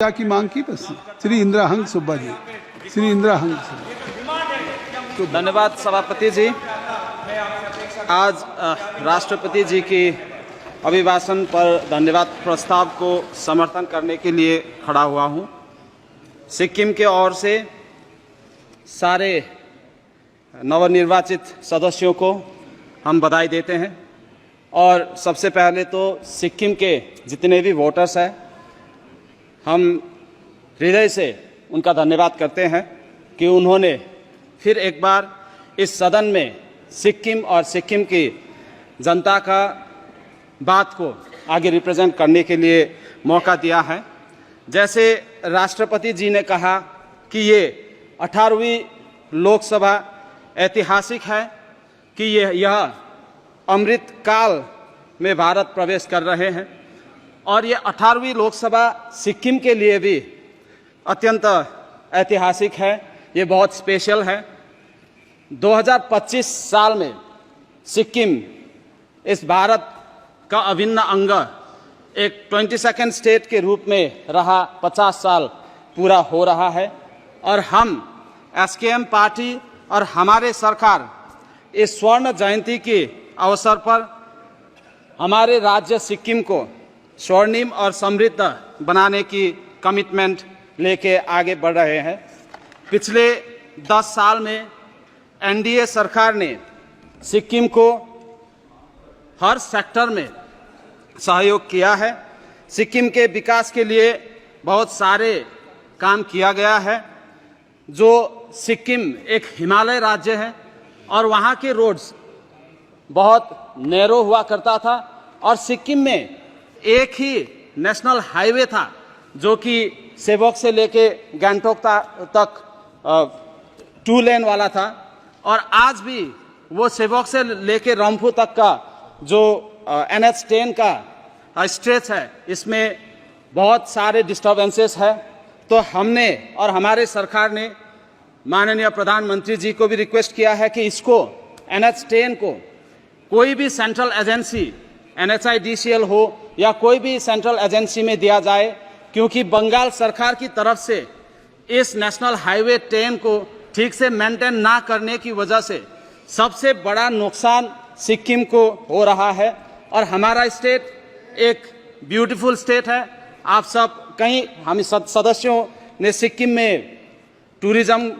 की मांग की बस। श्री इंदिरा हंग सुब्बा जी, श्री इंदिरा हंग। धन्यवाद सभापति जी। आज राष्ट्रपति जी की अभिभाषण पर धन्यवाद प्रस्ताव को समर्थन करने के लिए खड़ा हुआ हूं। सिक्किम के ओर से सारे नवनिर्वाचित सदस्यों को हम बधाई देते हैं और सबसे पहले तो सिक्किम के जितने भी वोटर्स हैं, हम हृदय से उनका धन्यवाद करते हैं कि उन्होंने फिर एक बार इस सदन में सिक्किम और सिक्किम की जनता का बात को आगे रिप्रेजेंट करने के लिए मौका दिया है। जैसे राष्ट्रपति जी ने कहा कि ये 18वीं लोकसभा ऐतिहासिक है कि यह अमृत काल में भारत प्रवेश कर रहे हैं और ये 18वीं लोकसभा सिक्किम के लिए भी अत्यंत ऐतिहासिक है, ये बहुत स्पेशल है। 2025 साल में सिक्किम इस भारत का अभिन्न अंग एक 22nd स्टेट के रूप में रहा 50 साल पूरा हो रहा है और हम एसकेएम पार्टी और हमारे सरकार इस स्वर्ण जयंती के अवसर पर हमारे राज्य सिक्किम को स्वर्णिम और समृद्ध बनाने की कमिटमेंट लेके आगे बढ़ रहे हैं। पिछले 10 साल में एनडीए सरकार ने सिक्किम को हर सेक्टर में सहयोग किया है। सिक्किम के विकास के लिए बहुत सारे काम किया गया है। जो सिक्किम एक हिमालय राज्य है और वहाँ के रोड्स बहुत नैरो हुआ करता था और सिक्किम में एक ही नेशनल हाईवे था जो कि सेवक से लेके गैंगटोक तक 2 लेन वाला था और आज भी वो सेवक से लेके रंफू तक का जो NH10 का स्ट्रेच है, इसमें बहुत सारे डिस्टर्बेंसेस है। तो हमने और हमारे सरकार ने माननीय प्रधानमंत्री जी को भी रिक्वेस्ट किया है कि इसको NH10 को कोई भी सेंट्रल एजेंसी NHIDCL हो या कोई भी सेंट्रल एजेंसी में दिया जाए, क्योंकि बंगाल सरकार की तरफ से इस नेशनल हाईवे 10 को ठीक से मेंटेन ना करने की वजह से सबसे बड़ा नुकसान सिक्किम को हो रहा है। और हमारा स्टेट एक ब्यूटीफुल स्टेट है। आप सब कहीं हम सदस्यों ने सिक्किम में टूरिज्म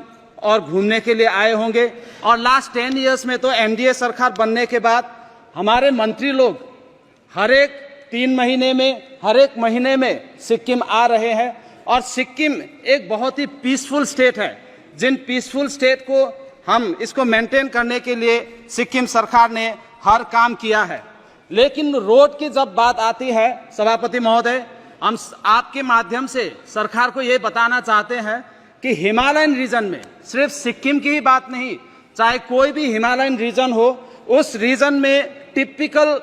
और घूमने के लिए आए होंगे और लास्ट 10 इयर्स में तो एनडीए सरकार बनने के बाद हमारे मंत्री लोग हर एक 3 महीने में, हर एक महीने में सिक्किम आ रहे हैं और सिक्किम एक बहुत ही पीसफुल स्टेट है। जिन पीसफुल स्टेट को हम इसको मेंटेन करने के लिए सिक्किम सरकार ने हर काम किया है। लेकिन रोड की जब बात आती है सभापति महोदय, हम आपके माध्यम से सरकार को ये बताना चाहते हैं कि हिमालयन रीजन में सिर्फ सिक्किम की ही बात नहीं, चाहे कोई भी हिमालयन रीजन हो, उस रीजन में टिपिकल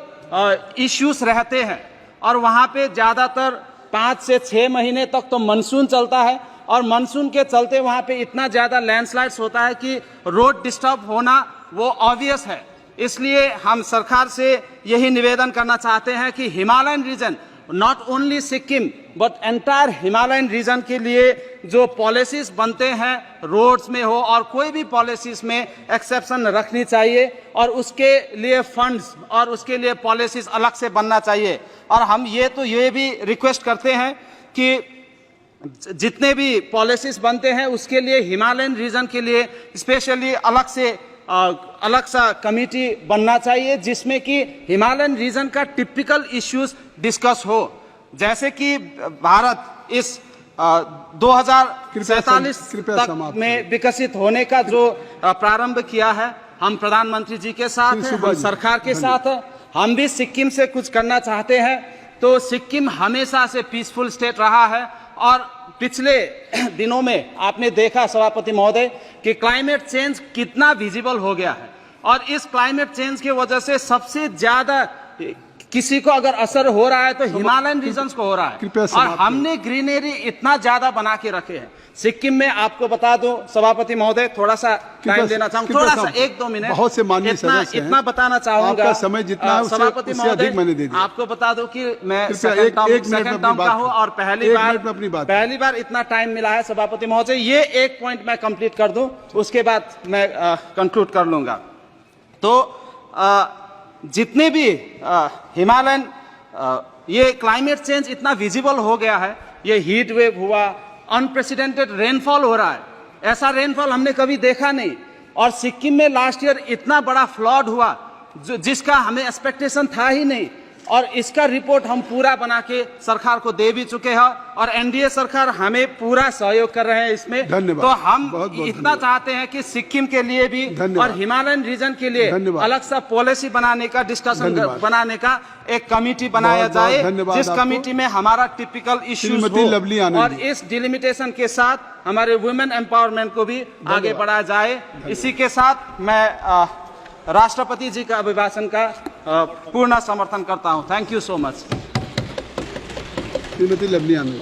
इश्यूज रहते हैं और वहाँ पे ज़्यादातर 5 से 6 महीने तक तो मानसून चलता है और मानसून के चलते वहाँ पे इतना ज़्यादा लैंडस्लाइड्स होता है कि रोड डिस्टर्ब होना वो ऑब्वियस है। इसलिए हम सरकार से यही निवेदन करना चाहते हैं कि Himalayan region, not only Sikkim but entire Himalayan region के लिए जो पॉलिसीज बनते हैं रोड्स में हो और कोई भी पॉलिसीज में एक्सेप्शन रखनी चाहिए और उसके लिए फंड्स और उसके लिए पॉलिसीज अलग से बनना चाहिए। और हम ये भी रिक्वेस्ट करते हैं कि जितने भी पॉलिसीज बनते हैं उसके लिए हिमालयन रीजन के लिए स्पेशली अलग सा कमेटी बनना चाहिए जिसमें कि हिमालयन रीजन का टिपिकल इश्यूज डिस्कस हो। जैसे कि भारत इस 2047 तक में विकसित होने का जो प्रारंभ किया है, हम प्रधानमंत्री जी के साथ हैं, हम सरकार के साथ हैं, हम भी सिक्किम से कुछ करना चाहते हैं। तो सिक्किम हमेशा से पीसफुल स्टेट रहा है और पिछले दिनों में आपने देखा सभापति महोदय कि क्लाइमेट चेंज कितना विजिबल हो गया है और इस क्लाइमेट चेंज की वजह से सबसे ज्यादा किसी को अगर असर हो रहा है तो हिमालयन रीजन्स को हो रहा है। कृपया और समाप्त हमने ग्रीनरी इतना ज्यादा बना के रखे हैं सिक्किम में। आपको बता दूं सभापति महोदय, थोड़ा सा टाइम देना चाहूंगा, थोड़ा सा 1-2 मिनट। बहुत से माननीय सदस्य हैं। इतना बताना चाहूंगा, आपका समय जितना है सभापति उससे अधिक मैंने दे दिया। आपको बता दूं कि मैं कृपया सेकंड एक मिनट में टर्म का हूं और पहली बार इतना टाइम मिला है सभापति महोदय। ये एक पॉइंट मैं कंप्लीट कर दूं, उसके बाद मैं कंक्लूड कर लूंगा। तो जितने भी हिमालयन ये क्लाइमेट चेंज इतना विजिबल हो गया है, ये हीट वेव हुआ, अनप्रेसिडेंटेड रेनफॉल हो रहा है, ऐसा रेनफॉल हमने कभी देखा नहीं। और सिक्किम में लास्ट ईयर इतना बड़ा फ्लड हुआ जिसका हमें एक्सपेक्टेशन था ही नहीं, और इसका रिपोर्ट हम पूरा बना के सरकार को दे भी चुके हैं और एनडीए सरकार हमें पूरा सहयोग कर रहे हैं इसमें। धन्यवाद। तो हम बहुत बहुत इतना चाहते हैं कि सिक्किम के लिए भी और हिमालयन रीजन के लिए अलग सा पॉलिसी बनाने का, डिस्कशन बनाने का एक कमेटी बनाया जाए, जिस कमेटी में हमारा टिपिकल इश्यूज हो और इस डिलिमिटेशन के साथ हमारे वुमेन एम्पावरमेंट को भी आगे बढ़ाया जाए। इसी के साथ मैं राष्ट्रपति जी का अभिभाषण का पूर्ण समर्थन करता हूं। Thank you so much. Shrimati Lovely Anand.